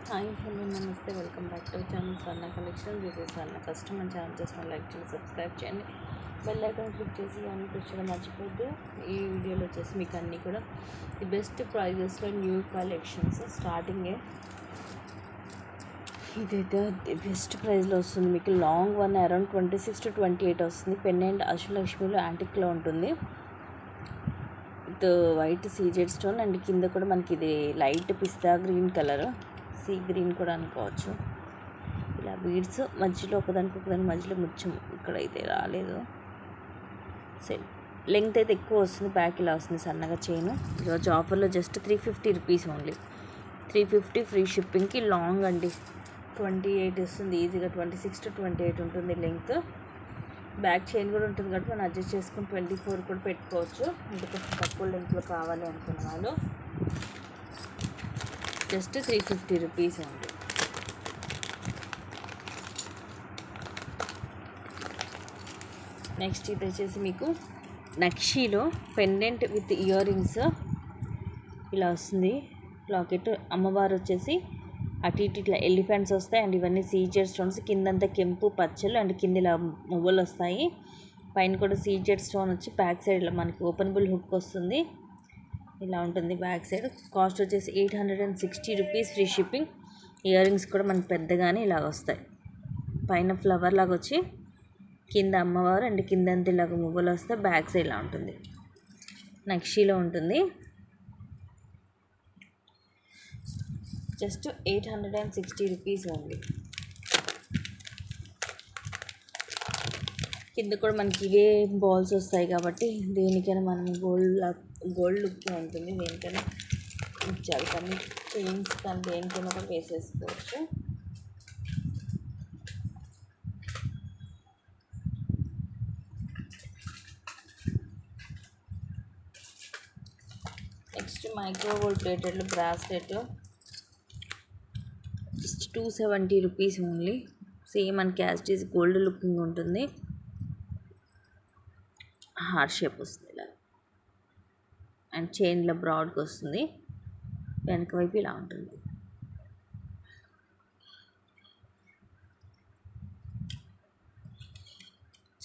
Hi hello నమస్తే welcome back to channel Swarna collection. This is Swarna. First మన channel చేసిన like చేసి subscribe చేయండి, బెల్ ఐకాన్ క్లిక్ చేసి అన్ని ప్రెస్ చేయడం మర్చిపోద్దు. ఈ వీడియోలో వచ్చేసి మీకు అన్నీ కూడా ది బెస్ట్ ప్రైజెస్లో న్యూ కలెక్షన్స్ స్టార్టింగే ఇదైతే ది బెస్ట్ ప్రైస్లో వస్తుంది. మీకు లాంగ్ వన్ అరౌండ్ 26 to 28 వస్తుంది. పెన్ అండ్ అష్టలక్ష్మిలో యాంటిక్లో ఉంటుంది with white CZ stone and కింద కూడా మనకి ఇది లైట్ పిస్తా గ్రీన్ కలర్, సీ గ్రీన్ కూడా అనుకోవచ్చు. ఇలా బీడ్స్ మధ్యలో ఒకదాని మధ్యలో ముచ్చం ఇక్కడైతే రాలేదు. సేమ్ లెంగ్త్ అయితే ఎక్కువ వస్తుంది, బ్యాక్ ఇలా వస్తుంది సన్నగా చైన్. ఈరోజు ఆఫర్లో జస్ట్ 350 రూపీస్ ఓన్లీ. 350 ఫ్రీ షిప్పింగ్కి. లాంగ్ అండి 28 వస్తుంది ఈజీగా. 26 to 28 ఉంటుంది లెంగ్త్. బ్యాక్ చైన్ కూడా ఉంటుంది కాబట్టి మనం అడ్జస్ట్ చేసుకుని 24 కూడా పెట్టుకోవచ్చు. అంటే కొంచెం తక్కువ లెంగ్త్లో కావాలి అనుకున్న వాళ్ళు జస్ట్ 350 రూపీస్ అండి. నెక్స్ట్ ఇది వచ్చేసి మీకు నక్షీలో పెండెంట్ విత్ ఇయర్ రింగ్స్ ఇలా వస్తుంది. లాకెట్ అమ్మవారు వచ్చేసి అటు ఇటు ఇట్లా ఎలిఫెంట్స్ వస్తాయి అండ్ ఇవన్నీ సీజెడ్ స్టోన్స్. కిందంతా కెంపు పచ్చలు అండ్ కింద ఇలా మువ్వలు వస్తాయి. పైన కూడా సీజెడ్ స్టోన్ వచ్చి బ్యాక్ సైడ్ ఇలా మనకి ఓపెనబుల్ హుక్ వస్తుంది. ఇలా ఉంటుంది బ్యాక్ సైడ్. కాస్ట్ వచ్చేసి 860 rupees free shipping. Ear rings కూడా మనకి పెద్దగానే ఇలాగ వస్తాయి. పైన ఫ్లవర్ లాగా వచ్చి కింద అమ్మవారు అండ్ కిందంతా ఇలాగ మువ్వలు వస్తాయి. బ్యాక్ సైడ్ ఇలా ఉంటుంది. నక్షీలో ఉంటుంది. Just 860 rupees only. కింద కూడా మనకి ఇవే బాల్స్ వస్తాయి కాబట్టి దేనికైనా మనం గోల్డ్ లుక్లో ఉంటుంది. దేనికైనా ఇచ్చారు కానీ చైన్స్ కానీ దేనికైనా కూడా వేసేసుకోవచ్చు. Next micro gold plated bracelet just 270 rupees only. Same and caste is gold looking ఉంటుంది. హార్ట్ షేప్ వస్తుంది ఇలా అండ్ చైన్లో బ్రాడ్గా వస్తుంది. వెనక వైపు ఇలా ఉంటుంది.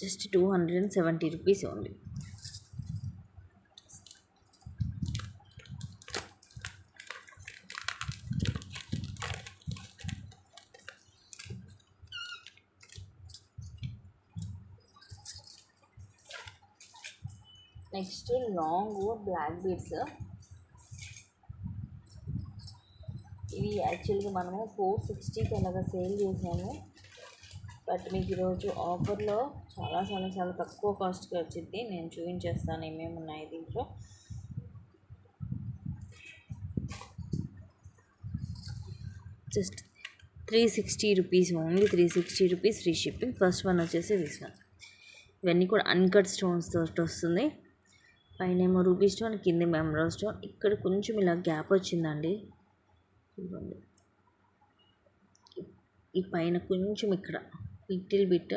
Just 270 rupees only. Next long black beads. ఇవి యాక్చువల్గా మనము 460కి అలాగా సేల్ చేసాము. బట్ మీకు ఈరోజు ఆఫర్లో చాలా తక్కువ కాస్ట్కి వచ్చింది. నేను చూపించేస్తాను ఏమేమి ఉన్నాయి దీంట్లో. Just 360 rupees only. 360 rupees free shipping. First one వచ్చేసి దిస్ వన్. ఇవన్నీ కూడా అన్కట్ స్టోన్స్ తోటి వస్తుంది. పైన ఏమో రూబీ స్టోన్, కింద ఎమరాల్డ్ స్టోన్. ఇక్కడ కొంచెం ఇలా గ్యాప్ వచ్చిందండి. ఇవ్వండి ఈ పైన కొంచెం ఇక్కడ లిటిల్ బిట్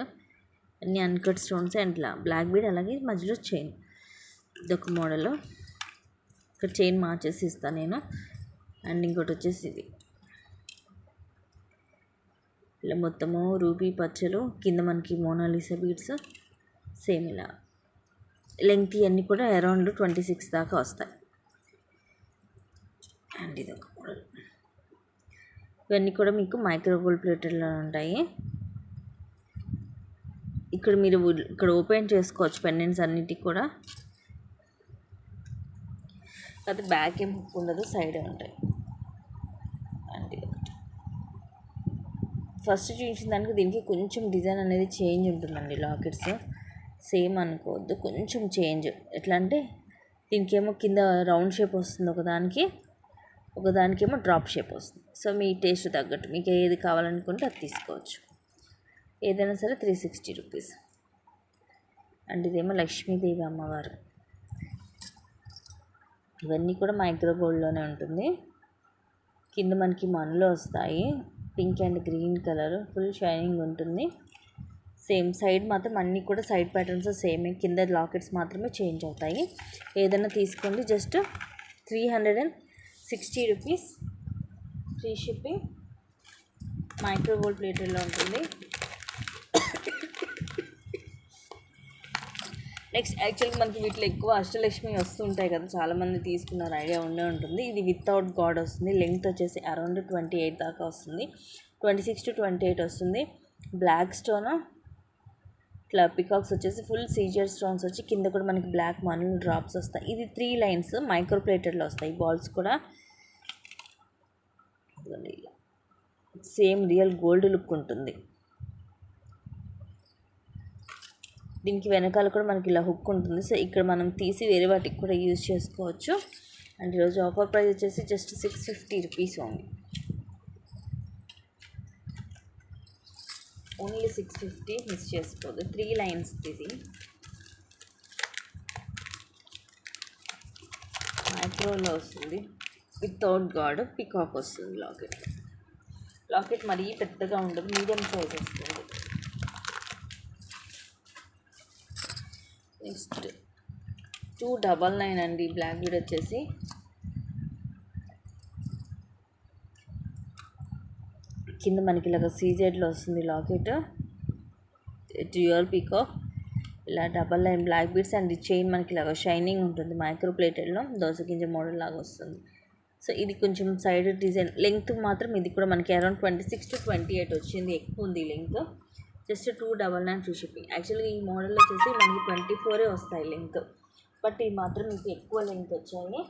అన్ని uncut stones and black bead. అలాగే మధ్యలో చైన్. ఇదొక మోడల్. ఇక్కడ చైన్ మార్చేసి ఇస్తాను నేను. అండ్ ఇంకోటి వచ్చేసి ఇది ఇలా మొత్తము రూబీ పచ్చలు, కింద మనకి మోనాలిసా బీడ్స్. సేమ్ ఇలా లెంగ్త్ ఇవన్నీ కూడా అరౌండ్ 26 దాకా వస్తాయి. అండ్ ఇది ఒక మోడల్. ఇవన్నీ కూడా మీకు మైక్రో గోల్డ్ ప్లేటెడ్లో ఉంటాయి. ఇక్కడ మీరు ఇక్కడ ఓపెన్ చేసుకోవచ్చు పెండెంట్స్ అన్నిటికి కూడా. అది బ్యాక్ ఏం హుక్ ఉండదు, సైడే ఉంటాయి. అండ్ ఇది ఒకటి. ఫస్ట్ చూసిన దానికి దీనికి కొంచెం డిజైన్ అనేది చేంజ్ ఉంటుందండి. లాకెట్స్ సేమ్ అనుకోవద్దు, కొంచెం చేంజ్. ఎట్లా అంటే దీనికేమో కింద రౌండ్ షేప్ వస్తుంది ఒకదానికేమో డ్రాప్ షేప్ వస్తుంది. సో మీ టేస్ట్ తగ్గట్టు మీకు ఏది కావాలనుకుంటే అది తీసుకోవచ్చు. ఏదైనా సరే 360 రూపీస్. అండ్ ఇదేమో లక్ష్మీదేవి అమ్మవారు. ఇవన్నీ కూడా మైక్రో గోల్డ్లోనే ఉంటుంది. కింద మనకి మనులు వస్తాయి. Pink and green colour full shining ఉంటుంది. సేమ్ సైడ్ మాత్రం అన్నీ కూడా సైడ్ ప్యాటర్న్స్ సేమే. కింద లాకెట్స్ మాత్రమే చేంజ్ అవుతాయి. ఏదైనా తీసుకోండి. Just 360 rupees free shipping. Micro gold ప్లేటెడ్లో ఉంటుంది. నెక్స్ట్ యాక్చువల్గా మనకి వీటిలో ఎక్కువ అష్టలక్ష్మి వస్తుంటాయి కదా, చాలామంది తీసుకున్నారు, ఐడియా ఉండే ఉంటుంది. ఇది వితౌట్ గాడ్ వస్తుంది. లెంగ్త్ వచ్చేసి అరౌండ్ 28 దాకా వస్తుంది, 26 to 28 వస్తుంది. బ్లాక్ స్టోన్, ఇట్లా పికాక్స్ వచ్చేసి ఫుల్ సీజర్ స్టోన్స్ వచ్చి కింద కూడా మనకి బ్లాక్ మనల్ డ్రాప్స్ వస్తాయి. ఇది 3 లైన్స్ మైక్రో ప్లేటెడ్లో వస్తాయి. బాల్స్ కూడా సేమ్ రియల్ గోల్డ్ లుక్ ఉంటుంది. దీనికి వెనకాల కూడా మనకి ఇలా హుక్ ఉంటుంది. సో ఇక్కడ మనం తీసి వేరే వాటికి కూడా యూజ్ చేసుకోవచ్చు. అండ్ ఈరోజు ఆఫర్ ప్రైస్ వచ్చేసి జస్ట్ 650 రూపీస్ ఓన్లీ 650. మిస్ చేసుకోవద్దు. 3 లైన్స్ ఇది మైక్రోలో వస్తుంది. వితౌట్ గాడ్ పికాక్ వస్తుంది. లాకెట్ మరీ పెద్దగా ఉండదు, మీడియం సైజ్ వస్తుంది. నెక్స్ట్ 299 అండి. బ్లాక్ బీడ్ వచ్చేసి కింద మనకి ఇలాగ సీజెడ్లో వస్తుంది లాకెట్, డ్యూయల్ పీకాక్, ఇలా double line black beads. And ఈ చైన్ మనకి ఇలాగ షైనింగ్ ఉంటుంది. మైక్రో ప్లేటెడ్లో దోసగింజ మోడల్ లాగా వస్తుంది. సో ఇది కొంచెం సైడ్ డిజైన్. లెంగ్త్ మాత్రం ఇది కూడా మనకి అరౌండ్ 26 to 28 వచ్చింది, ఎక్కువ ఉంది లెంగ్త్. Just 299 free shipping. యాక్చువల్గా ఈ మోడల్ వచ్చేసి మనకి 24 వస్తాయి లెంగ్త్, బట్ ఇది మాత్రం మీకు ఎక్కువ లెంగ్త్ వచ్చాయి.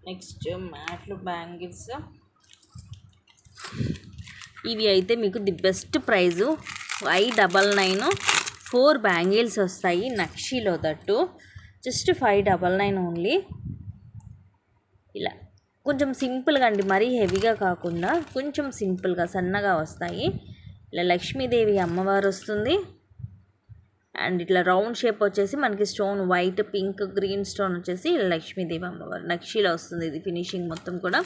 నెక్స్ట్ మ్యాట్లు బ్యాంగిల్స్. ఇవి అయితే మీకు ది బెస్ట్ ప్రైజు. 599 4 బ్యాంగిల్స్ వస్తాయి నక్షీలో, దట్టు జస్ట్ 599 ఓన్లీ. ఇలా కొంచెం సింపుల్గా అండి, మరీ హెవీగా కాకుండా కొంచెం సింపుల్గా సన్నగా వస్తాయి. ఇలా లక్ష్మీదేవి అమ్మవారు వస్తుంది. అండ్ ఇట్లా రౌండ్ షేప్ వచ్చేసి మనకి stone white, pink, green stone వచ్చేసి లక్ష్మీదేవి అమ్మవారు నక్షీలో వస్తుంది. ఇది ఫినిషింగ్ మొత్తం కూడా.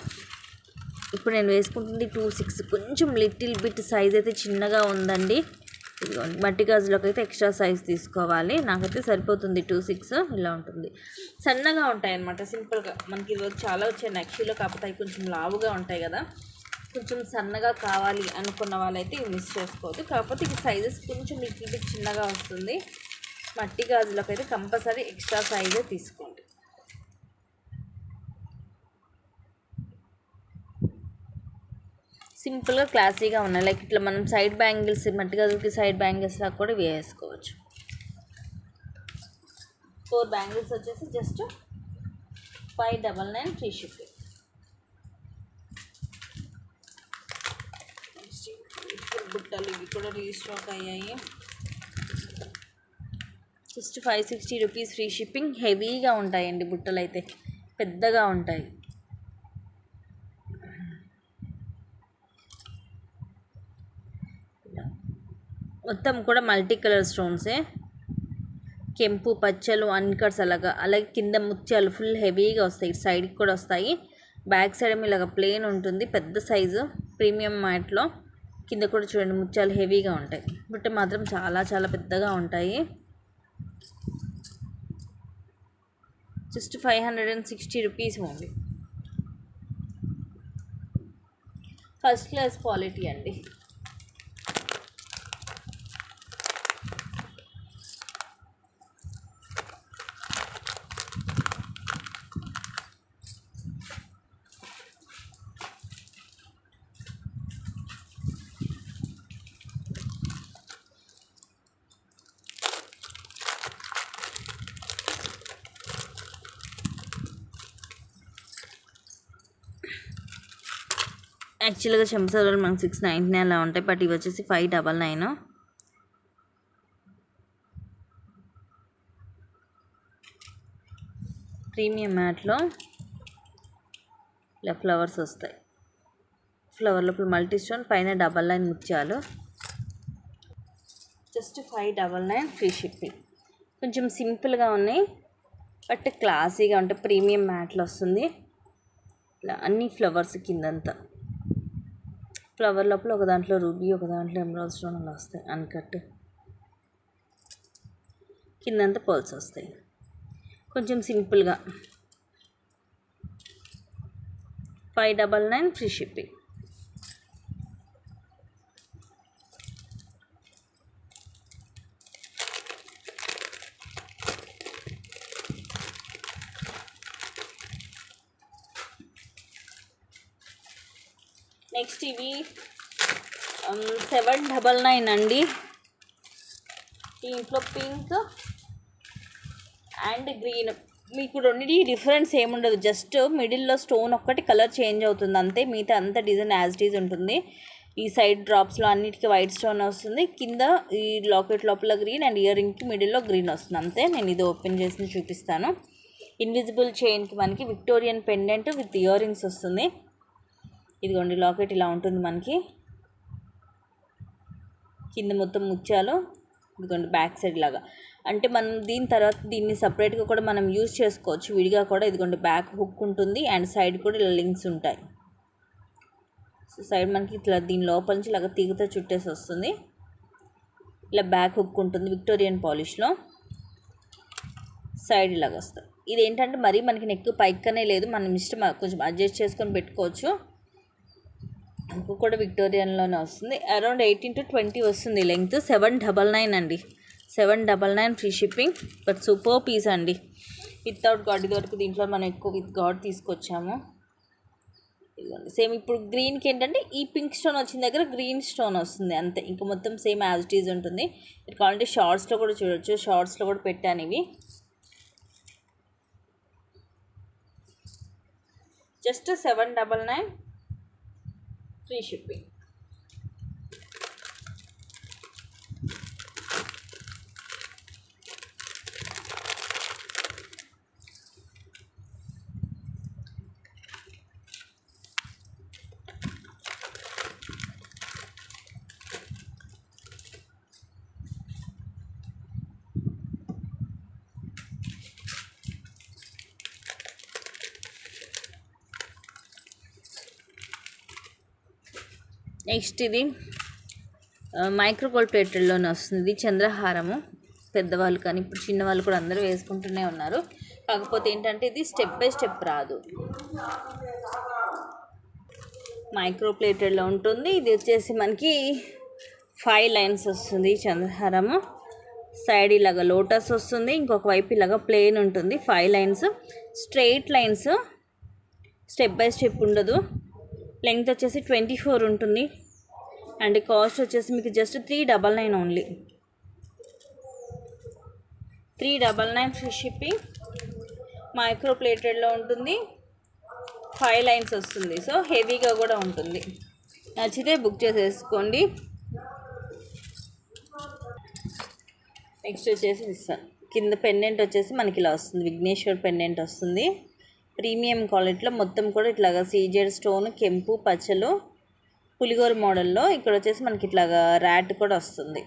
ఇప్పుడు నేను వేసుకుంటుంది 26. కొంచెం లిటిల్ బిట్ సైజ్ అయితే చిన్నగా ఉందండి. ఇదిగోండి, మట్టి గాజులోకి అయితే ఎక్స్ట్రా సైజ్ తీసుకోవాలి. నాకైతే సరిపోతుంది 26. ఇలా ఉంటుంది, సన్నగా ఉంటాయి అన్నమాట. సింపుల్గా మనకి ఈరోజు చాలా వచ్చాయి నక్షీలో, కాకపోతే అవి కొంచెం లావుగా ఉంటాయి కదా. కొంచెం సన్నగా కావాలి అనుకున్న వాళ్ళైతే ఇవి మిస్ చేసుకోవద్దు. కాకపోతే ఈ సైజెస్ కొంచెం లిటిల్ బిట్ చిన్నగా వస్తుంది. మట్టి గాజులోకి అయితే కంపల్సరీ ఎక్స్ట్రా సైజే తీసుకోండి. సింపుల్గా క్లాసీగా ఉన్నాయి. లైక్ ఇట్లా మనం సైడ్ బ్యాంగిల్స్, మట్టి గాజులకి సైడ్ బ్యాంగిల్స్ లాగా కూడా వేసుకోవచ్చు. 4 బ్యాంగిల్స్ వచ్చేసి జస్ట్ 599 ఫ్రీ షిప్పింగ్. నెక్స్ట్ బుట్టలు ఇవి కూడా రీస్టాక్ అయ్యాయి. Just 560 rupees free shipping. హెవీగా ఉంటాయండి బుట్టలు, అయితే పెద్దగా ఉంటాయి. మొత్తం కూడా మల్టీ కలర్ స్టోన్సే, కెంపు, పచ్చలు, అన్కట్స్ అలాగే కింద ముత్యాలు ఫుల్ హెవీగా వస్తాయి. ఇటు సైడ్కి కూడా వస్తాయి. బ్యాక్ సైడ్ ఏమో ఇలాగ ప్లెయిన్ ఉంటుంది, పెద్ద సైజు ప్రీమియం మ్యాట్లో. కింద కూడా చూడండి ముత్యాలు హెవీగా ఉంటాయి. బుట్ట మాత్రం చాలా చాలా పెద్దగా ఉంటాయి. Just 560 rupees only. First class quality అండి. యాక్చువల్గా చెంపసర్వాలు మనకు 699 అలా ఉంటాయి, బట్ ఇవి వచ్చేసి 599. ప్రీమియం మ్యాట్లో ఇలా ఫ్లవర్స్ వస్తాయి. ఫ్లవర్ లోపల మల్టీ స్టోన్, పైన డబల్ లైన్ ముత్యాలు. Just 599 free shipping. కొంచెం సింపుల్గా ఉన్నాయి, బట్ క్లాసీగా ఉంటాయి. ప్రీమియం మ్యాట్లో వస్తుంది. ఇలా అన్ని ఫ్లవర్స్ కిందంతా ఫ్లవర్ లోపల ఒక దాంట్లో రూబీ, ఒక దాంట్లో ఎమరాల్డ్ స్టోన్ అలా వస్తాయి అన్కట్. కిందంతా పర్ల్స్ వస్తాయి. కొంచెం సింపుల్గా 599 ఫ్రీ షిప్పింగ్. నెక్స్ట్ ఇవి 799 అండి. దీంట్లో పింక్ అండ్ గ్రీన్. మీకు రెండింటి డిఫరెన్స్ ఏముండదు, జస్ట్ మిడిల్లో స్టోన్ ఒక్కటి కలర్ చేంజ్ అవుతుంది అంతే. మిగతా అంత డిజైన్ యాజ్ ఇట్ ఈజ్ ఉంటుంది. ఈ సైడ్ డ్రాప్స్లో అన్నిటికీ వైట్ స్టోన్ వస్తుంది. కింద ఈ లాకెట్ లోపల గ్రీన్ అండ్ ఇయర్ రింగ్కి మిడిల్లో గ్రీన్ వస్తుంది అంతే. నేను ఇది ఓపెన్ చేసి చూపిస్తాను. ఇన్విజిబుల్ చైన్కి మనకి Victorian pendant with earrings వస్తుంది. ఇదిగోండి లాకెట్ ఇలా ఉంటుంది మనకి. కింద మొత్తం ముత్యాలు. ఇదిగోండి బ్యాక్ సైడ్ లాగా. అంటే మనం దీని తర్వాత దీన్ని సపరేట్గా కూడా మనం యూజ్ చేసుకోవచ్చు విడిగా కూడా. ఇదిగోండి బ్యాక్ హుక్ ఉంటుంది అండ్ సైడ్ కూడా ఇలా లింక్స్ ఉంటాయి. సో సైడ్ మనకి ఇట్లా దీని లోపల నుంచి ఇలాగ తీగతో చుట్టేసి వస్తుంది. ఇలా బ్యాక్ హుక్ ఉంటుంది విక్టోరియన్ పాలిష్లో. సైడ్ ఇలాగ వస్తుంది. ఇదేంటంటే మరీ మనకి నెక్ పైకనే లేదు, మనం ఇష్టం కొంచెం అడ్జస్ట్ చేసుకొని పెట్టుకోవచ్చు. ఇంకో కూడా విక్టోరియన్లోనే వస్తుంది. అరౌండ్ 18 to 20 వస్తుంది లెంగ్త్. 799 అండి. 799 free shipping. But super piece అండి. Without God. ఇది వరకు దీంట్లో మనం ఎక్కువ విత్ గాడ్ తీసుకొచ్చాము. ఇదిగోండి సేమ్ ఇప్పుడు గ్రీన్కి ఏంటంటే ఈ పింక్ స్టోన్ వచ్చిన దగ్గర గ్రీన్ స్టోన్ వస్తుంది అంతే. ఇంకా మొత్తం సేమ్ యాజ్ ఇట్ ఈజ్ ఉంటుంది. మీరు కావాలంటే షార్ట్స్లో కూడా చూడొచ్చు. షార్ట్స్లో కూడా పెట్టాను ఇవి. Just 799 free shipping. నెక్స్ట్ ఇది మైక్రో గోల్డ్ ప్లేటెడ్లోనే వస్తుంది. ఇది చంద్రహారము. పెద్దవాళ్ళు కానీ ఇప్పుడు చిన్నవాళ్ళు కూడా అందరూ వేసుకుంటూనే ఉన్నారు. కాకపోతే ఏంటంటే ఇది స్టెప్ బై స్టెప్ రాదు, మైక్రో ప్లేటెడ్లో ఉంటుంది. ఇది వచ్చేసి మనకి 5 లైన్స్ వస్తుంది చంద్రహారము. సైడ్ ఇలాగా లోటస్ వస్తుంది, ఇంకొక వైపు ఇలాగా ప్లెయిన్ ఉంటుంది. 5 lines straight lines, step by step ఉండదు. లెంగ్త్ వచ్చేసి 24 ఉంటుంది. అండ్ కాస్ట్ వచ్చేసి మీకు just 399 only. 399 free shipping. Micro ప్లేటెడ్లో ఉంటుంది. 5 లైన్స్ వస్తుంది. సో హెవీగా కూడా ఉంటుంది. నచ్చితే బుక్ చేసేసుకోండి. నెక్స్ట్ వచ్చేసి ఇస్తాను. కింద పెండెంట్ వచ్చేసి మనకి ఇలా వస్తుంది. విఘ్నేశ్వర్ పెండెంట్ వస్తుంది. ప్రీమియం క్వాలిటీలో మొత్తం కూడా ఇట్లాగా సీజెడ్ స్టోన్, కెంపు, పచ్చలు, పులిగోర మోడల్లో. ఇక్కడ వచ్చేసి మనకి ఇట్లాగా ర్యాట్ కూడా వస్తుంది.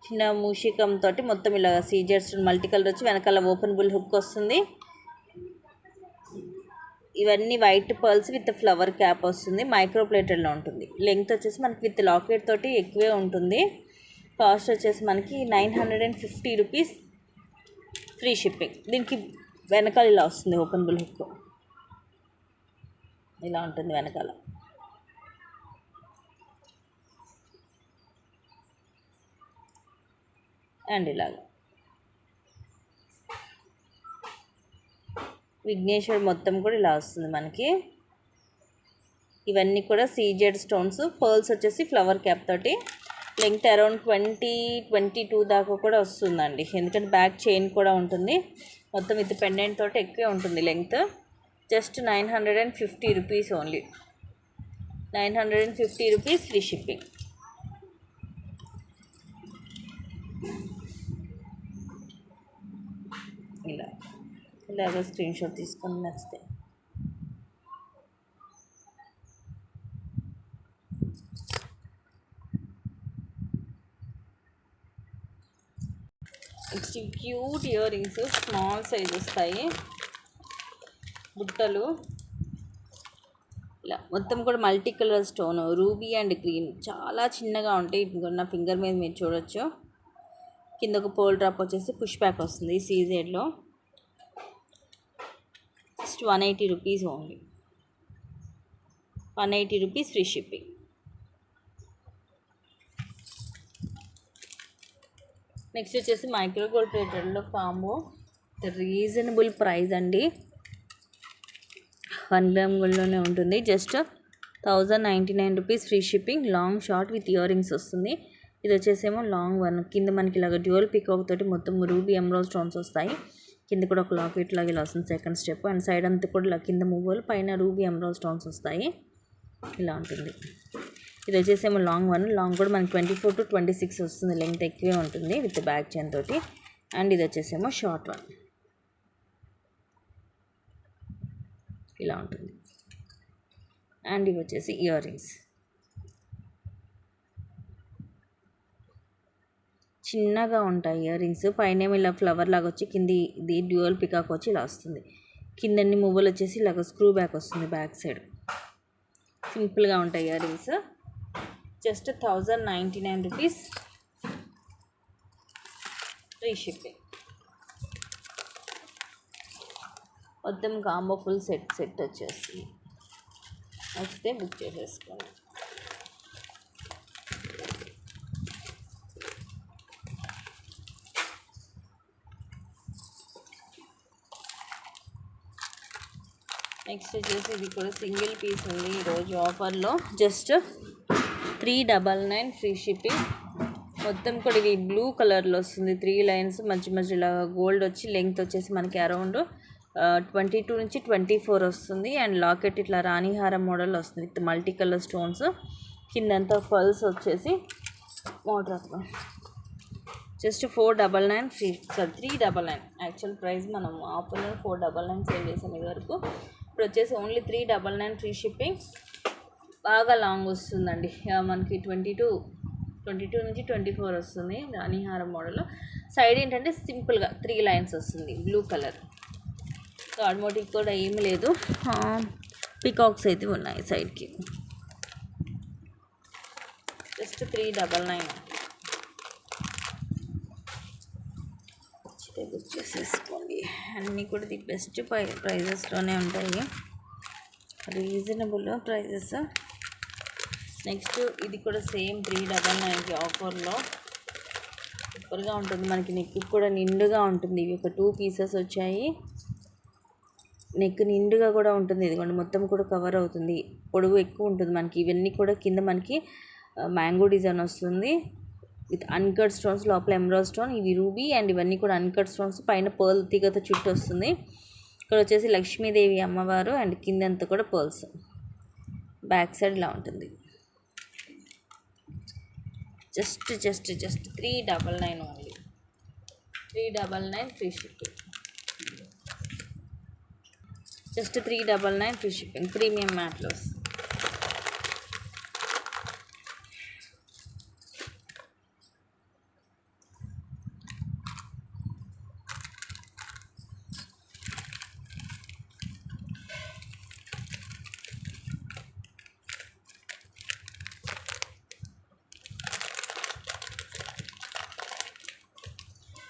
చిన్న మూషికంతో మొత్తం ఇలాగ సీజెడ్ స్టోన్ మల్టీ కలర్ వచ్చి వెనకాల ఓపెనబుల్ హుక్ వస్తుంది. ఇవన్నీ white pearls with flower cap వస్తుంది. మైక్రో ప్లేటెడ్లో ఉంటుంది. లెంగ్త్ వచ్చేసి మనకి విత్ లాకెట్ తోటి ఎక్కువే ఉంటుంది. కాస్ట్ వచ్చేసి మనకి 950 రూపీస్ ఫ్రీ షిప్పింగ్. దీనికి వెనకాల ఇలా వస్తుంది ఓపెనబుల్ హుక్. ఇలా ఉంటుంది వెనకాల. అండ్ ఇలాగా విఘ్నేశ్వర్ మొత్తం కూడా ఇలా వస్తుంది మనకి. ఇవన్నీ కూడా సీజెడ్ స్టోన్స్. పర్ల్స్ వచ్చేసి ఫ్లవర్ క్యాప్ తోటి. లెంగ్త్ అరౌండ్ 20-22 దాకా కూడా వస్తుందండి. ఎందుకంటే బ్యాక్ చైన్ కూడా ఉంటుంది. మొత్తం విత్ పెండెంట్ తోటి ఎక్కువే ఉంటుంది length. Just 950 rupees only. 950 rupees free shipping. ఇలాగ స్క్రీన్ షాట్ తీసుకొని నచ్చితే next cute ear rings small size వస్తాయి. బుట్టలు ఇలా మొత్తం కూడా multi colour stone, ruby and green, చాలా చిన్నగా ఉంటాయి. ఇది నా ఫింగర్ మీద మీరు చూడొచ్చు. కింద ఒక పోల్ డ్రాప్ వచ్చేసి పుష్ బ్యాక్ వస్తుంది సీజెడ్లో. Just 180 rupees only. 180 rupees free shipping. Next వచ్చేసి మైక్రో గోల్డ్ ప్లేటెడ్లో కాంబో, రీజనబుల్ ప్రైస్ అండి. 1 గ్రామ్ గోల్డ్లోనే ఉంటుంది. Just 1099 rupees free shipping. Long short with earrings వస్తుంది. ఇది వచ్చేసేమో లాంగ్ వన్. కింద మనకి ఇలాగ డ్యూయల్ పికాక్ తోటి మొత్తం రూబీ ఎమరాల్డ్ స్టోన్స్ వస్తాయి. కింద కూడా ఒక లాకెట్ లాగా ఇలా వస్తుంది సెకండ్ స్టెప్. అండ్ సైడ్ అంతా కూడా ఇలా కింద మూవలు, పైన రూబీ ఎమరాల్డ్ స్టోన్స్ వస్తాయి. ఇలా ఉంటుంది. ఇది వచ్చేసేమో లాంగ్ వన్. లాంగ్ కూడా మనకి 24 to 26 వస్తుంది. లెంగ్త్ ఎక్కువే ఉంటుంది విత్ బ్యాక్ చైన్ తోటి. అండ్ ఇది వచ్చేసేమో షార్ట్ వన్. ఇలా ఉంటుంది. అండ్ ఇవి వచ్చేసి ఇయర్ రింగ్స్. చిన్నగా ఉంటాయి ఇయర్ రింగ్స్. పైన ఇలా ఫ్లవర్ లాగా వచ్చి కింది ఇది డ్యూయల్ పికాక్ వచ్చి ఇలా వస్తుంది. కిందన్ని మువ్వలు వచ్చేసి ఇలాగ స్క్రూ బ్యాక్ వస్తుంది బ్యాక్ సైడ్. సింపుల్గా ఉంటాయి ear rings. Just 1099 rupees free shipping. మొత్తం కాంబో ఫుల్ సెట్ వచ్చేసి వస్తే బుక్ చేసేసుకోండి. నెక్స్ట్ వచ్చేసి ఇది కూడా సింగిల్ పీస్ ఉంది ఈరోజు ఆఫర్లో. Just 399 free shipping. మొత్తం కూడా ఇది బ్లూ కలర్లో వస్తుంది. 3 లైన్స్ మధ్య మధ్యలో గోల్డ్ వచ్చి లెంగ్త్ వచ్చేసి మనకి అరౌండ్ 22 నుంచి 24 వస్తుంది. అండ్ లాకెట్ ఇట్లా రాణిహారం మోడల్ వస్తుంది విత్ మల్టీ కలర్ స్టోన్స్. కిందంతా పల్స్ వచ్చేసి motor. Just 499 free, 399. Actual price మనం ఆఫర్లో 499 సేల్ చేసాం ఇది వరకు. ఇప్పుడు వచ్చేసి ఓన్లీ 399 ఫ్రీ షిప్పింగ్. బాగా లాంగ్ వస్తుందండి మనకి 22 నుంచి 24 వస్తుంది రాణిహారం మోడల్. సైడ్ ఏంటంటే సింపుల్గా 3 లైన్స్ వస్తుంది బ్లూ కలర్. గాడ్ మోటివ్ కూడా ఏమి లేదు. పికాక్స్ అయితే ఉన్నాయి సైడ్కి. జస్ట్ 399 బుక్ చేసేసుకోండి. అన్నీ కూడా ది బెస్ట్ ప్రైజెస్లోనే ఉంటాయి, రీజనబుల్ ప్రైజెస్. నెక్స్ట్ ఇది కూడా సేమ్ 399కి ఆఫర్లో సూపర్గా ఉంటుంది. మనకి నెక్ కూడా నిండుగా ఉంటుంది. ఇవి ఒక 2 పీసెస్ వచ్చాయి. నెక్ నిండుగా కూడా ఉంటుంది. ఇదిగోండి మొత్తం కూడా కవర్ అవుతుంది. పొడవు ఎక్కువ ఉంటుంది మనకి. ఇవన్నీ కూడా కింద మనకి మ్యాంగో డిజైన్ వస్తుంది విత్ అన్కట్ స్టోన్స్, లోపల ఎమరాల్డ్ స్టోన్. ఇవి రూబీ అండ్ ఇవన్నీ కూడా అన్కట్ స్టోన్స్. పైన పర్ల్ తీగతో చుట్టూ వస్తుంది. ఇక్కడ వచ్చేసి లక్ష్మీదేవి అమ్మవారు అండ్ కిందంతా కూడా పర్ల్స్. బ్యాక్ సైడ్ ఇలా ఉంటుంది. Just 399 only. 399 free shipping. Just 399 free shipping. Premium మ్యాట్లోస్.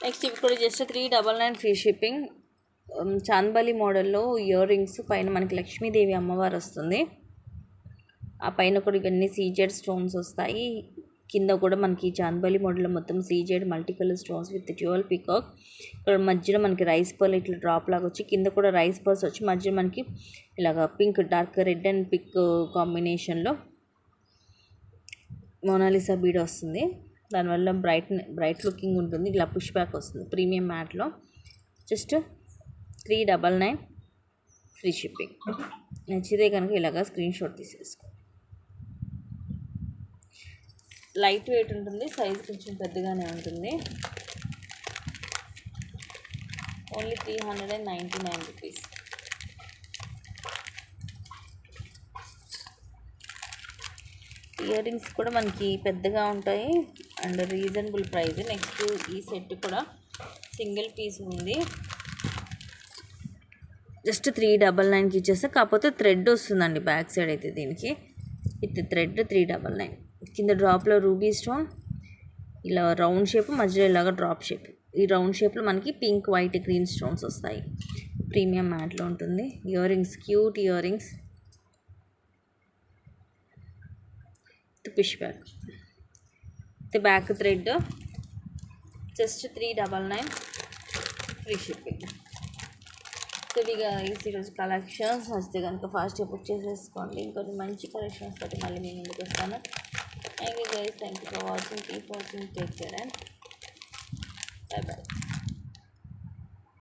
నెక్స్ట్ ఇవి కూడా జస్ట్ 399 ఫ్రీ షిప్పింగ్. చాందబాలి మోడల్లో ఇయర్ రింగ్స్. పైన మనకి లక్ష్మీదేవి అమ్మవారు వస్తుంది. ఆ పైన కూడా ఇవన్నీ సీజెడ్ స్టోన్స్ వస్తాయి. కింద కూడా మనకి చాందబాలి మోడల్లో మొత్తం CZ multi colour stones with dual peacock. ఇక్కడ మధ్యలో మనకి రైస్ పర్ల్ ఇట్లా డ్రాప్ లాగా వచ్చి కింద కూడా రైస్ పర్ల్స్ వచ్చి మధ్యలో మనకి ఇలాగ pink, dark red and pink కాంబినేషన్లో మోనాలిసా బీడ్ వస్తుంది. దానివల్ల బ్రైట్ లుకింగ్ ఉంటుంది. ఇలా పుష్ బ్యాక్ వస్తుంది ప్రీమియం మ్యాట్లో. Just 399 free shipping. నచ్చితే కనుక ఇలాగా స్క్రీన్ షాట్ తీసేసుకో. లైట్ వెయిట్ ఉంటుంది, సైజ్ కొంచెం పెద్దగానే ఉంటుంది. Only 399 rupees. ఇయర్ రింగ్స్ కూడా మనకి పెద్దగా ఉంటాయి అండ్ రీజనబుల్ ప్రైస్. నెక్స్ట్ ఈ సెట్ కూడా సింగిల్ పీస్ ఉంది. జస్ట్ 399కి ఇచ్చేస్తే, కాకపోతే థ్రెడ్ వస్తుందండి బ్యాక్ సైడ్ అయితే దీనికి విత్ థ్రెడ్ 399. కింద డ్రాప్లో రూబీ స్టోన్, ఇలా రౌండ్ షేప్, మధ్యలో ఇలాగా డ్రాప్ షేప్. ఈ రౌండ్ షేప్లో మనకి పింక్, వైట్, గ్రీన్ స్టోన్స్ వస్తాయి. ప్రీమియం మ్యాట్లో ఉంటుంది. Earrings, cute earrings, push back, back thread, just 399, free shipping. So ఇవిగా ఈరోజు కలెక్షన్స్ వస్తే కనుక ఫాస్ట్గా బుక్ చేసేసుకోండి. ఇంకొన్ని మంచి కలెక్షన్స్ తోటి మళ్ళీ మేము ముందుకు వస్తాను. Thank you guys, thank you for watching, keep watching, take care and by by.